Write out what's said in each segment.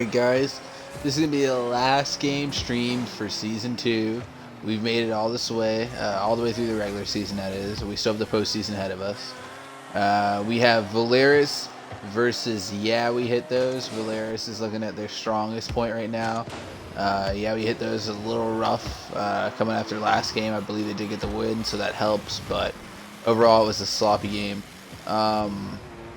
Alright guys, this is going to be the last game streamed for Season 2. We've made it all this way, all the way through the regular season that is. We still have the postseason ahead of us. We have Volaris versus Y.W.H.T. Volaris is looking at their strongest point right now. Y.W.H.T is a little rough coming after last game. I believe they did get the win, so that helps, but overall it was a sloppy game.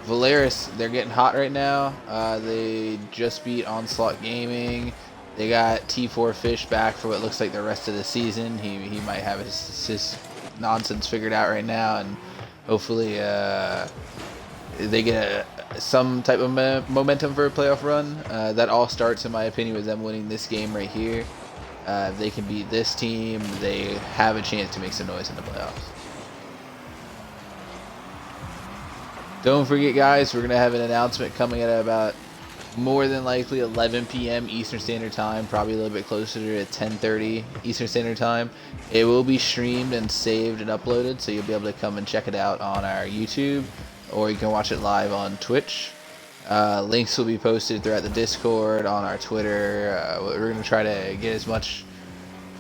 Volaris, they're getting hot right now. They just beat Onslaught Gaming. They got T4 Fish back for what looks like the rest of the season. He might have his nonsense figured out right now, and hopefully they get some type of momentum for a playoff run. That all starts, in my opinion, with them winning this game right here. If they can beat this team, they have a chance to make some noise in the playoffs. Don't forget, guys, we're going to have an announcement coming at about more than likely 11 p.m. Eastern Standard Time, probably a little bit closer to 10:30 Eastern Standard Time. It will be streamed and saved and uploaded, so you'll be able to come and check it out on our YouTube, or you can watch it live on Twitch. Links will be posted throughout the Discord, on our Twitter. We're going to try to get as much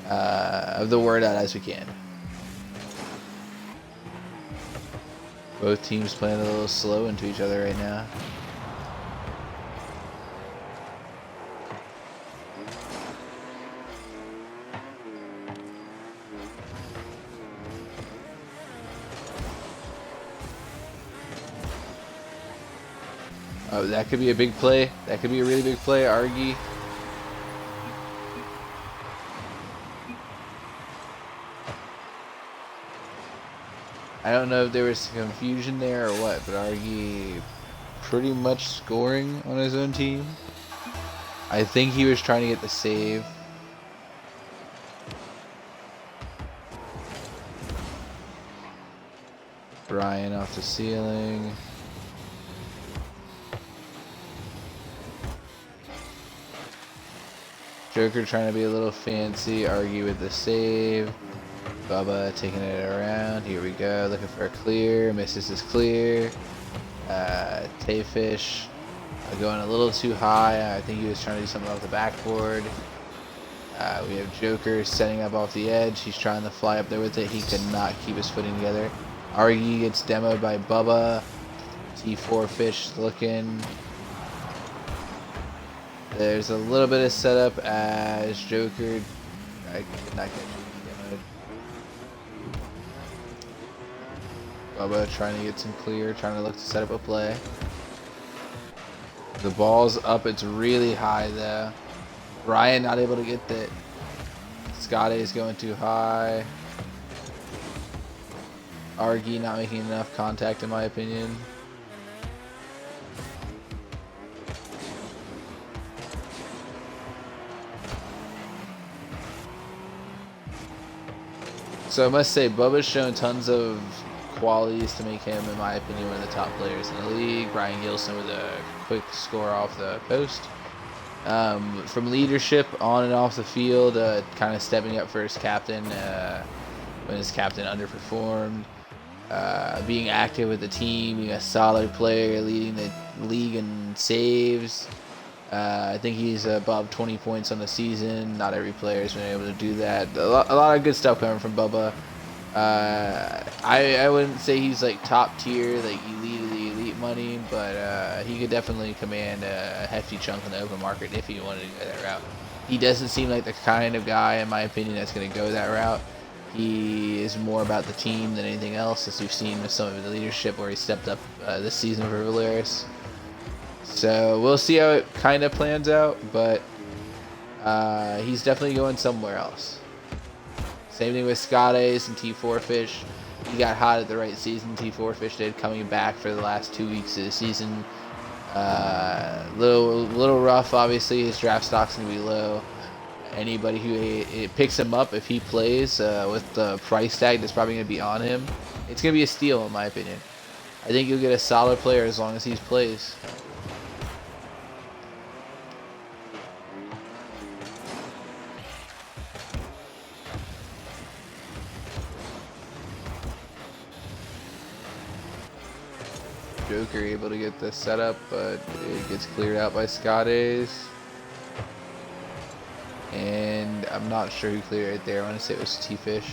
of the word out as we can. Both teams playing a little slow into each other right now. Oh, that could be a big play. That could be a really big play, Argy. I don't know if there was confusion there or what, but Argy pretty much scoring on his own team. I think he was trying to get the save. Brian off the ceiling. Joker trying to be a little fancy. Argy with the save. Bubba taking it around. Here we go. Looking for a clear. Misses his clear. Tayfish going a little too high. I think he was trying to do something off the backboard. We have Joker setting up off the edge. He's trying to fly up there with it. He could not keep his footing together. Argy gets demoed by Bubba. T4 Fish looking. There's a little bit of setup as Joker. I could not get demoed. Bubba trying to get some clear, trying to look to set up a play. The ball's up, it's really high though. Ryan not able to get that. Scotty is going too high. Argy not making enough contact, in my opinion. So I must say, Bubba's shown tons of qualities to make him, in my opinion, one of the top players in the league. Ryan Gilson with a quick score off the post. From leadership on and off the field, kind of stepping up for his captain when his captain underperformed. Being active with the team, being a solid player, leading the league in saves. I think he's above 20 points on the season. Not every player has been able to do that. A lot of good stuff coming from Bubba. I wouldn't say he's like top tier, like elite of the elite money, but he could definitely command a hefty chunk in the open market if he wanted to go that route. He doesn't seem like the kind of guy, in my opinion, that's going to go that route. He is more about the team than anything else, as we've seen with some of the leadership where he stepped up this season for Volaris. So we'll see how it kind of plans out, but he's definitely going somewhere else. Same thing with Scott Ace and T4 Fish. He got hot at the right season. T4 Fish did, coming back for the last 2 weeks of the season. Little rough, obviously. His draft stock's gonna be low. Anybody who it picks him up, if he plays with the price tag that's probably gonna be on him, it's gonna be a steal, in my opinion. I think you'll get a solid player as long as he plays. Joker able to get the setup, but it gets cleared out by Scotty's. And I'm not sure who cleared right there. I want to say it was T-Fish.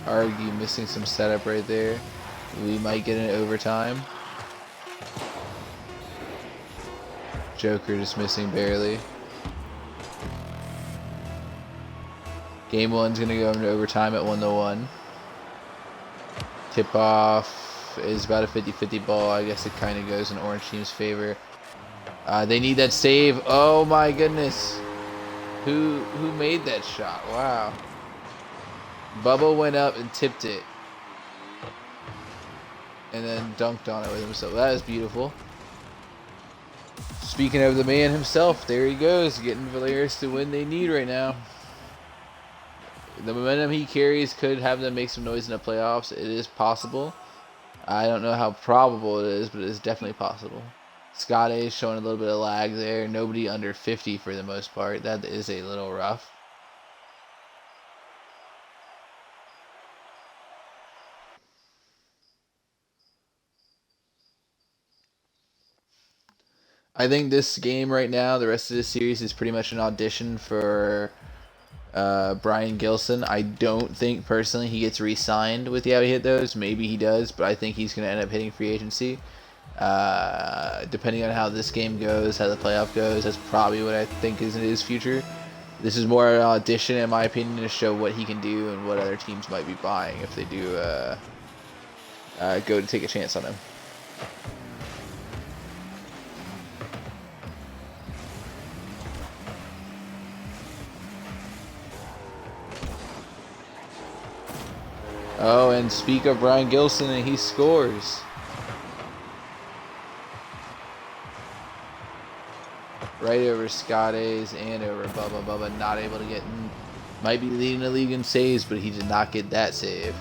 Argy missing some setup right there. We might get an overtime. Joker just missing barely. Game 1's going to go into overtime at 1-1. Tip-off is about a 50-50 ball. I guess it kind of goes in orange team's favor. They need that save. Oh my goodness. Who made that shot? Wow. Bubba went up and tipped it. And then dunked on it with himself. That is beautiful. Speaking of the man himself, there he goes, getting Volaris the win they need right now. The momentum he carries could have them make some noise in the playoffs. It is possible. I don't know how probable it is, but it is definitely possible. Scott A is showing a little bit of lag there. Nobody under 50 for the most part. That is a little rough. I think this game right now, the rest of this series, is pretty much an audition for Brian Gilson. I don't think personally he gets re-signed with Y.W.H.T. Maybe he does, but I think he's going to end up hitting free agency. Depending on how this game goes, how the playoff goes, that's probably what I think is in his future. This is more an audition, in my opinion, to show what he can do and what other teams might be buying if they do go to take a chance on him. Oh, and speak of Brian Gilson, and he scores. Right over Scott A's and over Bubba. Bubba not able to get in. Might be leading the league in saves, but he did not get that save.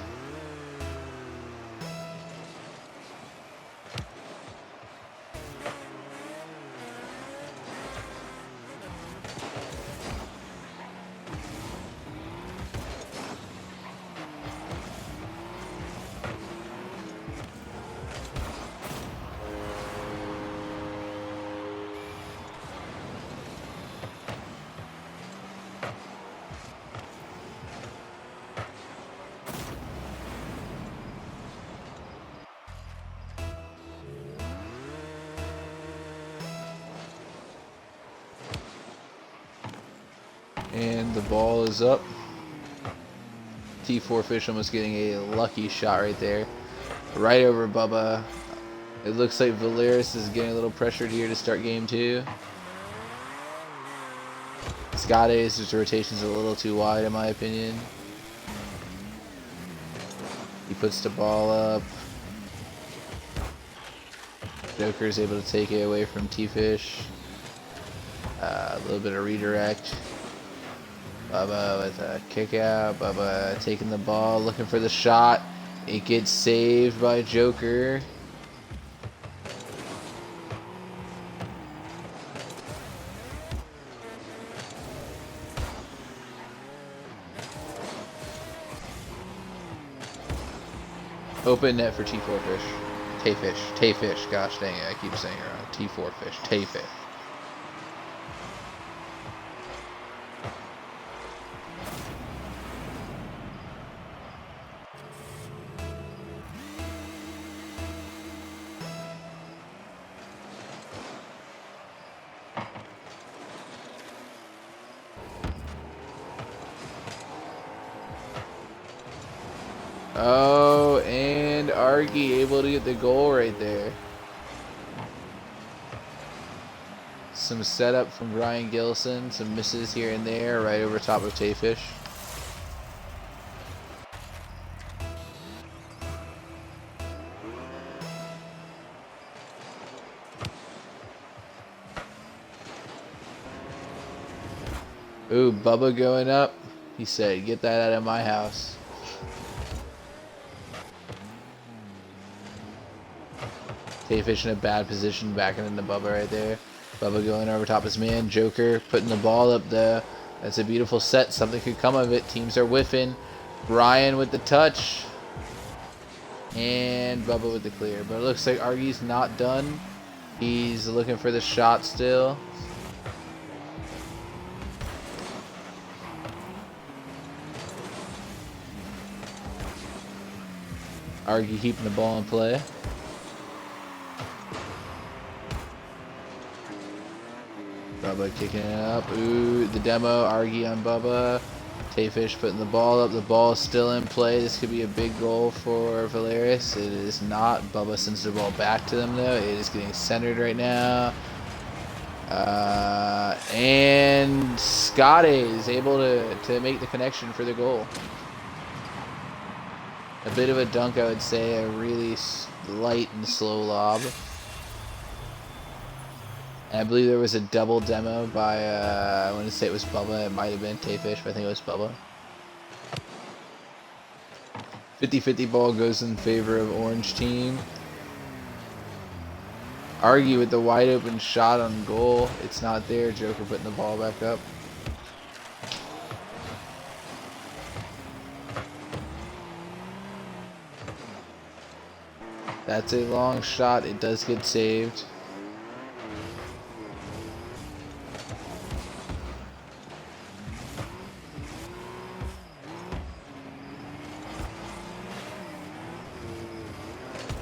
And the ball is up. T4 Fish almost getting a lucky shot right there. Right over Bubba. It looks like Volaris is getting a little pressured here to start game 2. Scott A's rotation's a little too wide in my opinion. He puts the ball up. Joker is able to take it away from T-Fish. A little bit of redirect. Bubba with a kick out. Bubba taking the ball, looking for the shot. It gets saved by Joker. Open net for T4 Fish. Tay-Fish. Tay-Fish. Gosh dang it. I keep saying it wrong. T4 Fish. Tay-Fish. Oh, and Argy able to get the goal right there. Some setup from Brian Gilson, some misses here and there, right over top of Tay-Fish. Ooh, Bubba going up. He said, "Get that out of my house." Tay-Fish in a bad position, backing into Bubba right there. Bubba going over top his man. Joker putting the ball up the That's a beautiful set. Something could come of it. Teams are whiffing. Ryan with the touch. And Bubba with the clear. But it looks like Argy's not done. He's looking for the shot still. Argy keeping the ball in play. Bubba kicking it up. Ooh, the demo. Argy on Bubba. Tayfish putting the ball up. The ball is still in play. This could be a big goal for Volaris. It is not. Bubba sends the ball back to them, though. It is getting centered right now. And Scotty is able to make the connection for the goal. A bit of a dunk, I would say. A really light and slow lob. And I believe there was a double demo by, I want to say it was Bubba. It might have been Tayfish, but I think it was Bubba. 50-50 ball goes in favor of Orange team. Argy with the wide open shot on goal. It's not there. Joker putting the ball back up. That's a long shot. It does get saved.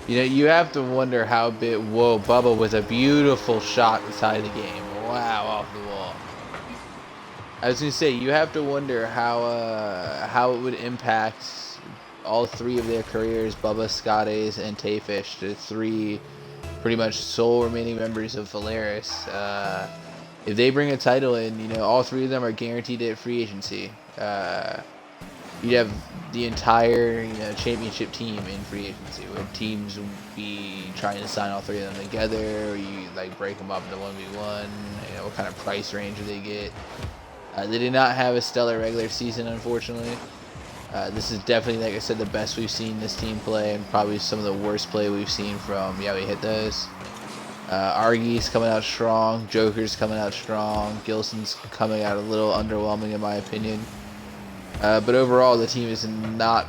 You know, you have to wonder how big. Whoa, Bubba with a beautiful shot inside of the game. Wow, off the wall. I was gonna say, you have to wonder how it would impact all three of their careers, Bubba, Scotty's, and Tayfish, the three pretty much sole remaining members of Volaris. If they bring a title in, you know, all three of them are guaranteed at free agency. You'd have the entire, you know, championship team in free agency, where teams would be trying to sign all three of them together, or you like break them up into 1v1. You know, what kind of price range do they get? They did not have a stellar regular season, unfortunately. This is definitely, like I said, the best we've seen this team play, and probably some of the worst play we've seen from Y.W.H.T. Argy's coming out strong. Joker's coming out strong. Gilson's coming out a little underwhelming, in my opinion. But overall, the team is not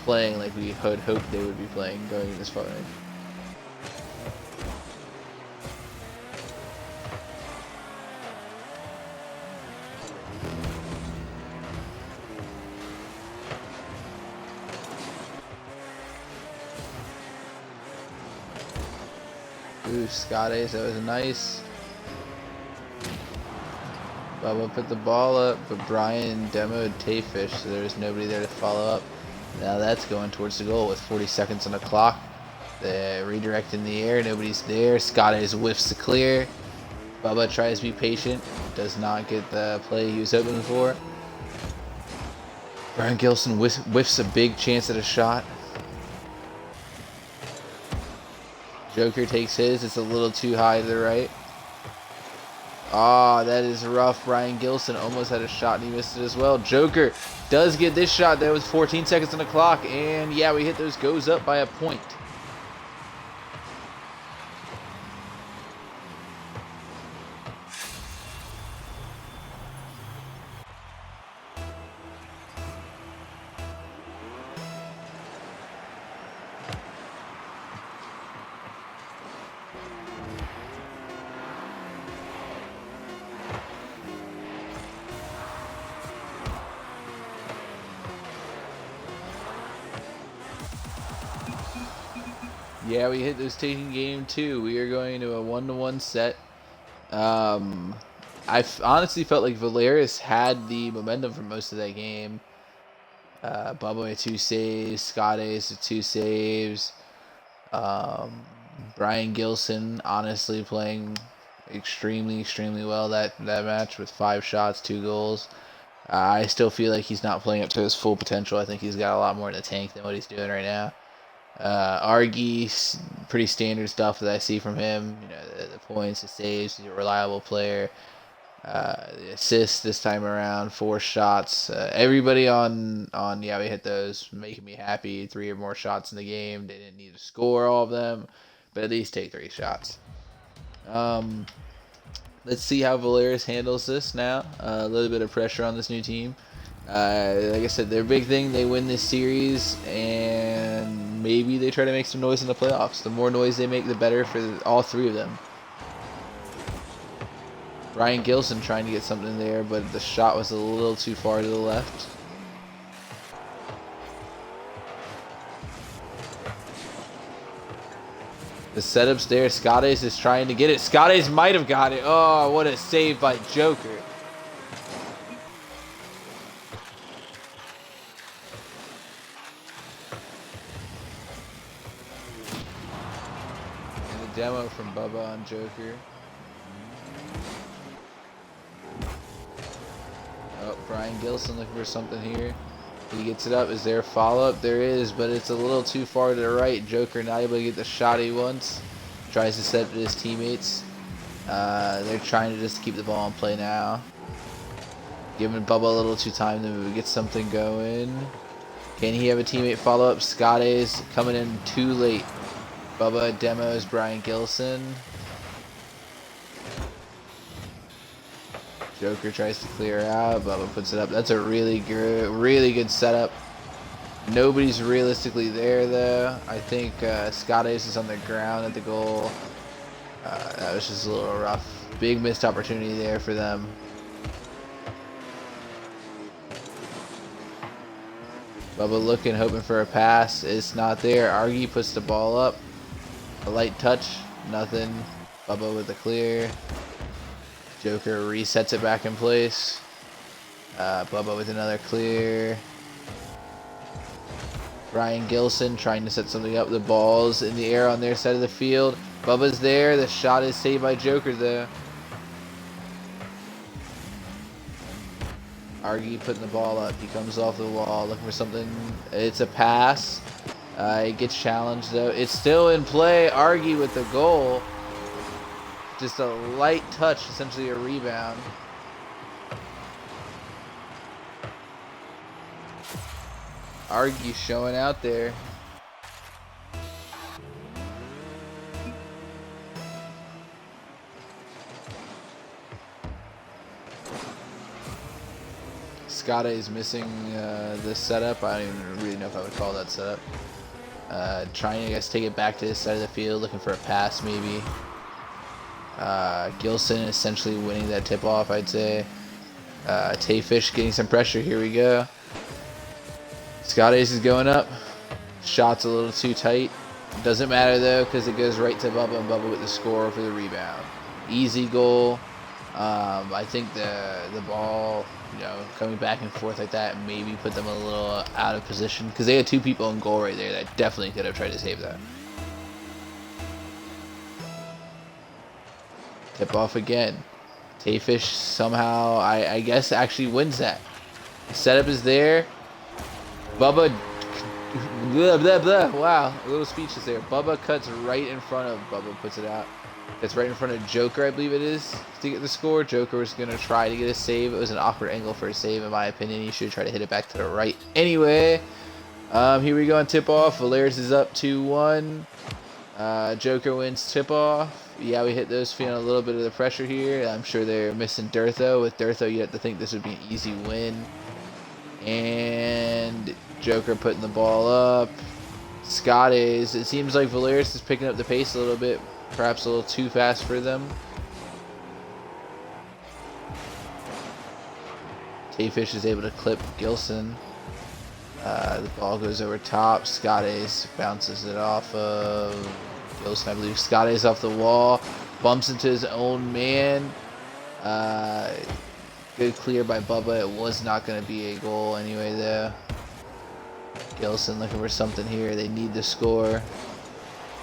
playing like we had hoped they would be playing going this far. Ooh, Scotty's, that was nice. Bubba put the ball up, but Brian demoed Tayfish, so there was nobody there to follow up. Now that's going towards the goal with 40 seconds on the clock. The redirect in the air, nobody's there. Scotty's whiffs the clear. Bubba tries to be patient, does not get the play he was hoping for. Brian Gilson whiffs a big chance at a shot. Joker takes his. It's a little too high to the right. Ah, that is rough. Ryan Gilson almost had a shot and he missed it as well. Joker does get this shot. That was 14 seconds on the clock. And yeah, we hit those. Goes up by a point. Yeah, we hit those taking game 2. We are going to a 1-1 set. I honestly felt like Volaris had the momentum for most of that game. Bubba with 2 saves, Scotty's with 2 saves. Brian Gilson honestly playing extremely well that match with 5 shots, 2 goals. I still feel like he's not playing up to his full potential. I think he's got a lot more in the tank than what he's doing right now. Argy, pretty standard stuff that I see from him. You know, the points, the saves. He's a reliable player. The assists this time around, 4 shots. Everybody on yeah, we hit those, making me happy. 3 or more shots in the game. They didn't need to score all of them, but at least take 3 shots. Let's see how Volaris handles this now. A little bit of pressure on this new team. Like I said, their big thing, they win this series, and maybe they try to make some noise in the playoffs. The more noise they make, the better for all three of them. Ryan Gilson trying to get something there, but the shot was a little too far to the left. The setup's there. Scotties is trying to get it. Scotties might have got it. Oh, what a save by Joker. And the demo from Bubba on Joker. Oh, Brian Gilson looking for something here. He gets it up. Is there a follow-up? There is, but it's a little too far to the right. Joker not able to get the shot he wants. Tries to set it to his teammates. They're trying to just keep the ball in play now. Giving Bubba a little too time to get something going. Can he have a teammate follow-up? Scotty's coming in too late. Bubba demos Brian Gilson. Joker tries to clear out. Bubba puts it up. That's a really good setup. Nobody's realistically there, though. I think Scott Ace is on the ground at the goal. That was just a little rough. Big missed opportunity there for them. Bubba looking, hoping for a pass. It's not there. Argy puts the ball up. A light touch. Nothing. Bubba with the clear. Joker resets it back in place. Bubba with another clear. Ryan Gilson trying to set something up. The ball's in the air on their side of the field. Bubba's there. The shot is saved by Joker though. Argy putting the ball up. He comes off the wall looking for something. It's a pass. It gets challenged though. It's still in play. Argy with the goal. Just a light touch, essentially a rebound. Argy showing out there. Scotty is missing this setup. I don't even really know if I would call that setup. Trying to, I guess, take it back to his side of the field, looking for a pass maybe. Gilson essentially winning that tip-off, I'd say. Tayfish getting some pressure. Here we go. Scott Ace is going up. Shot's a little too tight. Doesn't matter, though, because it goes right to Bubba, and Bubba with the score for the rebound. Easy goal. I think the ball, coming back and forth like that maybe put them a little out of position, because they had two people in goal right there that definitely could have tried to save that. Tip off again. Tayfish somehow, I guess, actually wins that. The setup is there. Bubba, blah, blah, blah. Wow, a little speechless there. Bubba cuts right in front of, Bubba puts it out. It's right in front of Joker, I believe it is, to get the score. Joker was going to try to get a save. It was an awkward angle for a save, in my opinion. He should try to hit it back to the right. Anyway, here we go on tip-off. Volaris is up 2-1. Joker wins tip-off. Yeah, we hit those, feeling a little bit of the pressure here. I'm sure they're missing Dirtho. With Dirtho, you have to think this would be an easy win. And Joker putting the ball up. Scotty's. It seems like Volaris is picking up the pace a little bit. Perhaps a little too fast for them. Tayfish is able to clip Gilson. The ball goes over top. Scotty's bounces it off of Gilson, I believe. Scotty's off the wall. Bumps into his own man. Good clear by Bubba. It was not going to be a goal anyway, though. Gilson looking for something here. They need the score.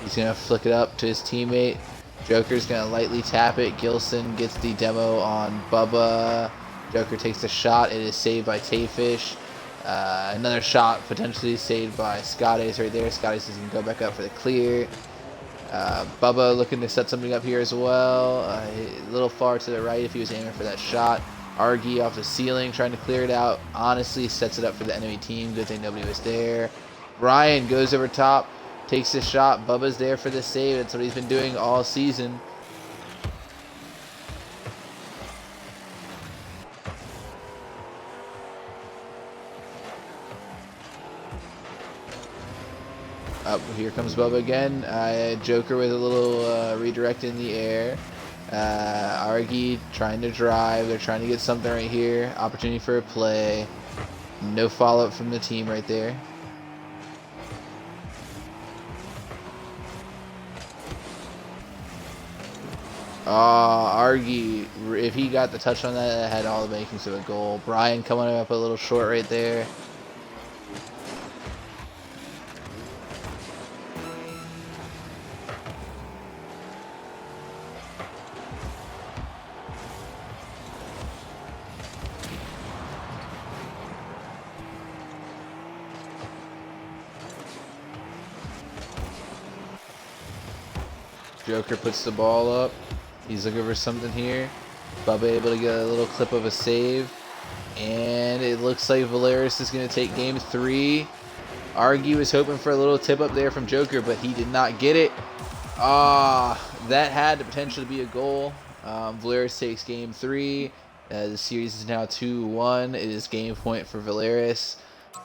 He's going to flick it up to his teammate. Joker's going to lightly tap it. Gilson gets the demo on Bubba. Joker takes the shot. It is saved by Tayfish. Another shot potentially saved by Scotty's right there. Scotty's going to go back up for the clear. Bubba looking to set something up here as well. A little far to the right if he was aiming for that shot. Argy off the ceiling trying to clear it out. Honestly sets it up for the enemy team. Good thing nobody was there. Ryan goes over top. Takes the shot. Bubba's there for the save. That's what he's been doing all season. Up here comes Bubba again. Joker with a little redirect in the air. Argy trying to drive. They're trying to get something right here. Opportunity for a play. No follow-up from the team right there. Argy, if he got the touch on that had all the makings of a goal. Brian coming up a little short right there. Joker puts the ball up. He's looking for something here. Bubba able to get a little clip of a save. And it looks like Volaris is going to take game 3. Argy was hoping for a little tip up there from Joker, but he did not get it. That had the potential to be a goal. Volaris takes game 3. The series is now 2-1. It is game point for Volaris.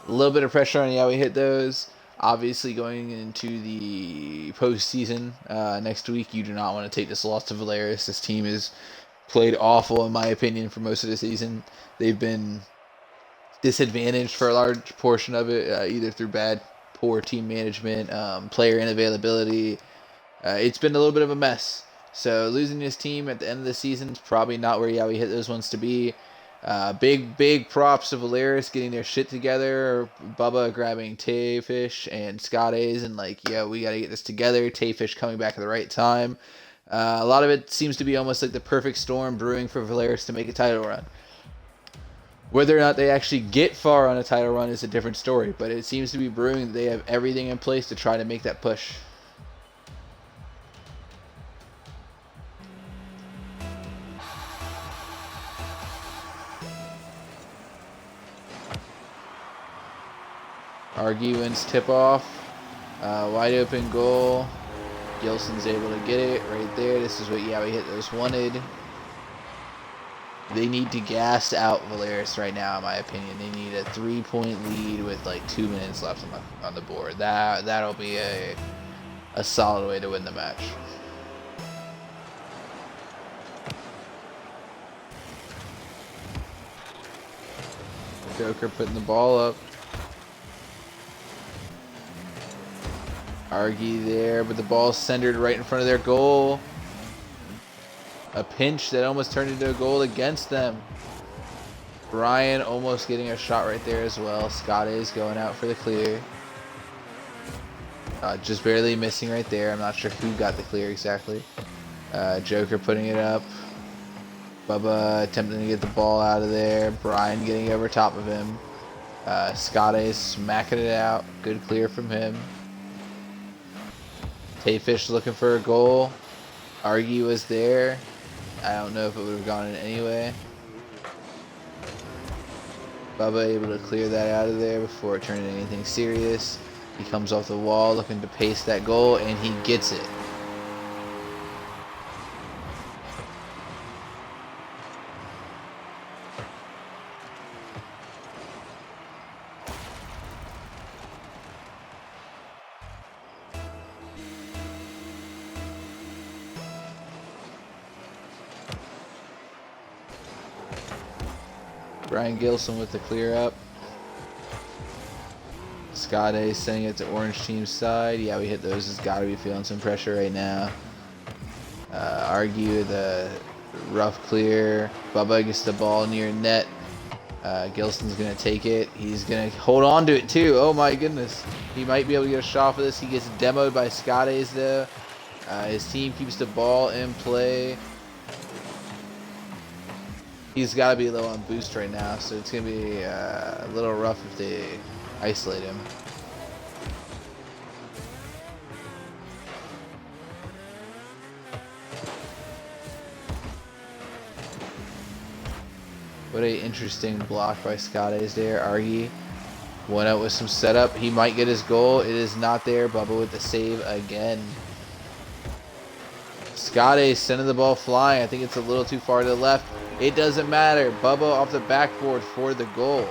A little bit of pressure on Y.W.H.T those. Obviously, going into the postseason next week, you do not want to take this loss to Volaris. This team has played awful, in my opinion, for most of the season. They've been disadvantaged for a large portion of it, either through poor team management, player inavailability. It's been a little bit of a mess. So losing this team at the end of the season is probably not where Y.W.H.T those wants to be. Big props to Volaris getting their shit together. Bubba grabbing Tayfish and Scotties and we got to get this together. Tayfish coming back at the right time. A lot of it seems to be almost like the perfect storm brewing for Volaris to make a title run. Whether or not they actually get far on a title run is a different story, but it seems to be brewing that they have everything in place to try to make that push. Argy wins tip-off. Wide open goal. Gilson's able to get it right there. This is what Y.W.H.T those wanted. They need to gas out Volaris right now, in my opinion. They need a 3-point lead with 2 minutes left on the board. That'll be a solid way to win the match. Joker putting the ball up. Argy there, but the ball's centered right in front of their goal. A pinch that almost turned into a goal against them. Brian almost getting a shot right there as well. Scott is going out for the clear. Just barely missing right there. I'm not sure who got the clear exactly. Joker putting it up. Bubba attempting to get the ball out of there. Brian getting over top of him. Scott is smacking it out. Good clear from him. Tayfish looking for a goal. Argy was there. I don't know if it would have gone in anyway. Bubba able to clear that out of there before it turned into anything serious. He comes off the wall looking to pace that goal, and he gets it. Brian Gilson with the clear up. Scott A sending it to Orange Team's side. Y.W.H.T those has got to be feeling some pressure right now. Argy with a rough clear. Bubba gets the ball near net. Gilson's going to take it. He's going to hold on to it too. Oh my goodness. He might be able to get a shot for this. He gets demoed by Scott A's though. His team keeps the ball in play. He's got to be low on boost right now, so it's going to be a little rough if they isolate him. What a interesting block by Scott A's there. Argy went out with some setup. He might get his goal. It is not there. Bubba with the save again. Scott A sending the ball flying. I think it's a little too far to the left. It doesn't matter. Bubba off the backboard for the goal.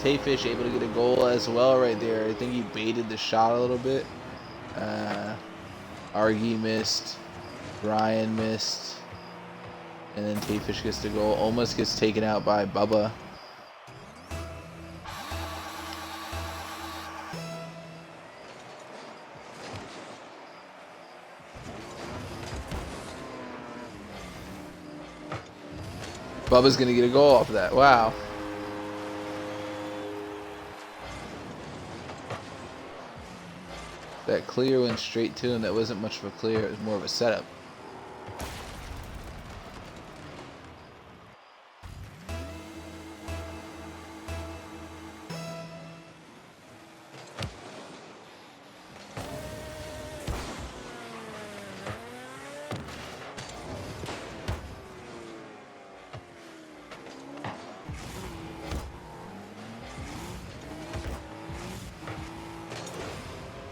Tayfish able to get a goal as well right there. I think he baited the shot a little bit. Argy missed. Brian missed. And then Tayfish gets the goal. Almost gets taken out by Bubba. Bubba's going to get a goal off of that. Wow. That clear went straight to him. That wasn't much of a clear. It was more of a setup.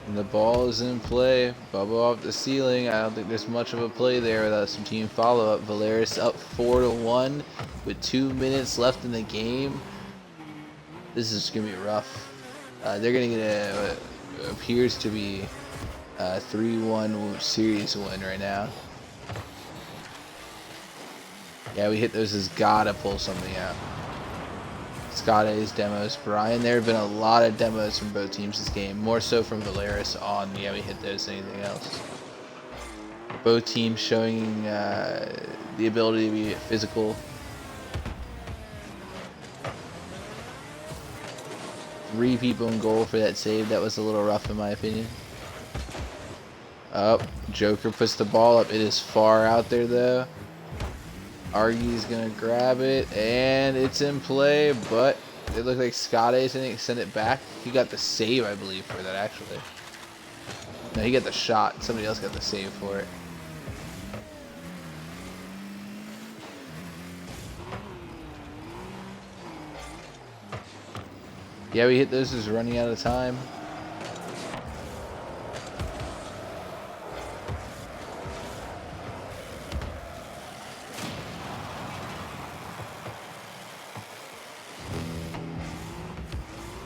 And the ball is in play. Bubba off the ceiling. I don't think there's much of a play there without some team follow-up. Volaris up 4-1 with 2 minutes left in the game. This is going to be rough. They're going to get what appears to be a 3-1 series win right now. Yeah, we hit those. Has got to pull something out. Scotty's demos. Brian, there have been a lot of demos from both teams this game. More so from Volaris on Yeah We Hit Those than anything else. Both teams showing the ability to be physical. Three people in goal for that save. That was a little rough in my opinion. Oh, Joker puts the ball up. It is far out there though. Argy's gonna grab it, and it's in play, but it looked like Scotty's didn't send it back. He got the save, I believe, for that actually. No, he got the shot. Somebody else got the save for it. Yeah, we hit those. Is running out of time.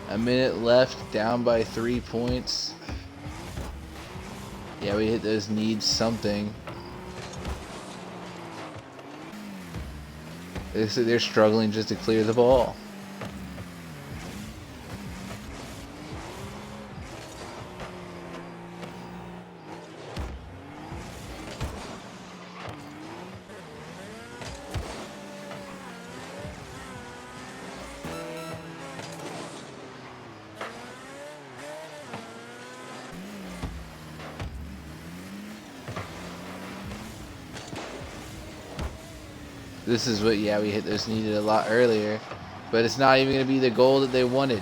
A minute left, down by 3 points. Yeah, we hit those. Needs something. They're struggling just to clear the ball. This is what, yeah, we hit those needed a lot earlier, but it's not even going to be the goal that they wanted.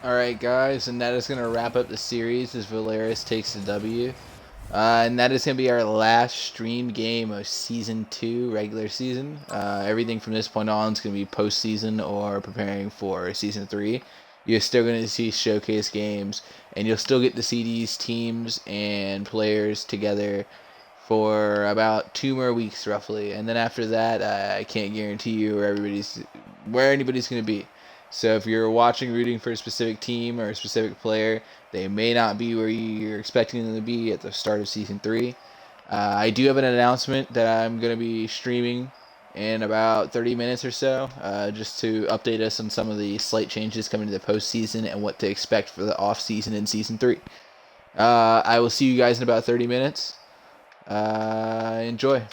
Alright guys, and that is going to wrap up the series as Volaris takes the W. And that is going to be our last streamed game of Season 2, regular season. Everything from this point on is going to be postseason or preparing for Season 3. You're still going to see showcase games, and you'll still get to see these teams and players together for about 2 more weeks roughly. And then after that, I can't guarantee you where anybody's going to be. So if you're watching, rooting for a specific team or a specific player, they may not be where you're expecting them to be at the start of Season 3. I do have an announcement that I'm going to be streaming in about 30 minutes or so, just to update us on some of the slight changes coming to the postseason and what to expect for the off-season in Season 3. I will see you guys in about 30 minutes. Enjoy.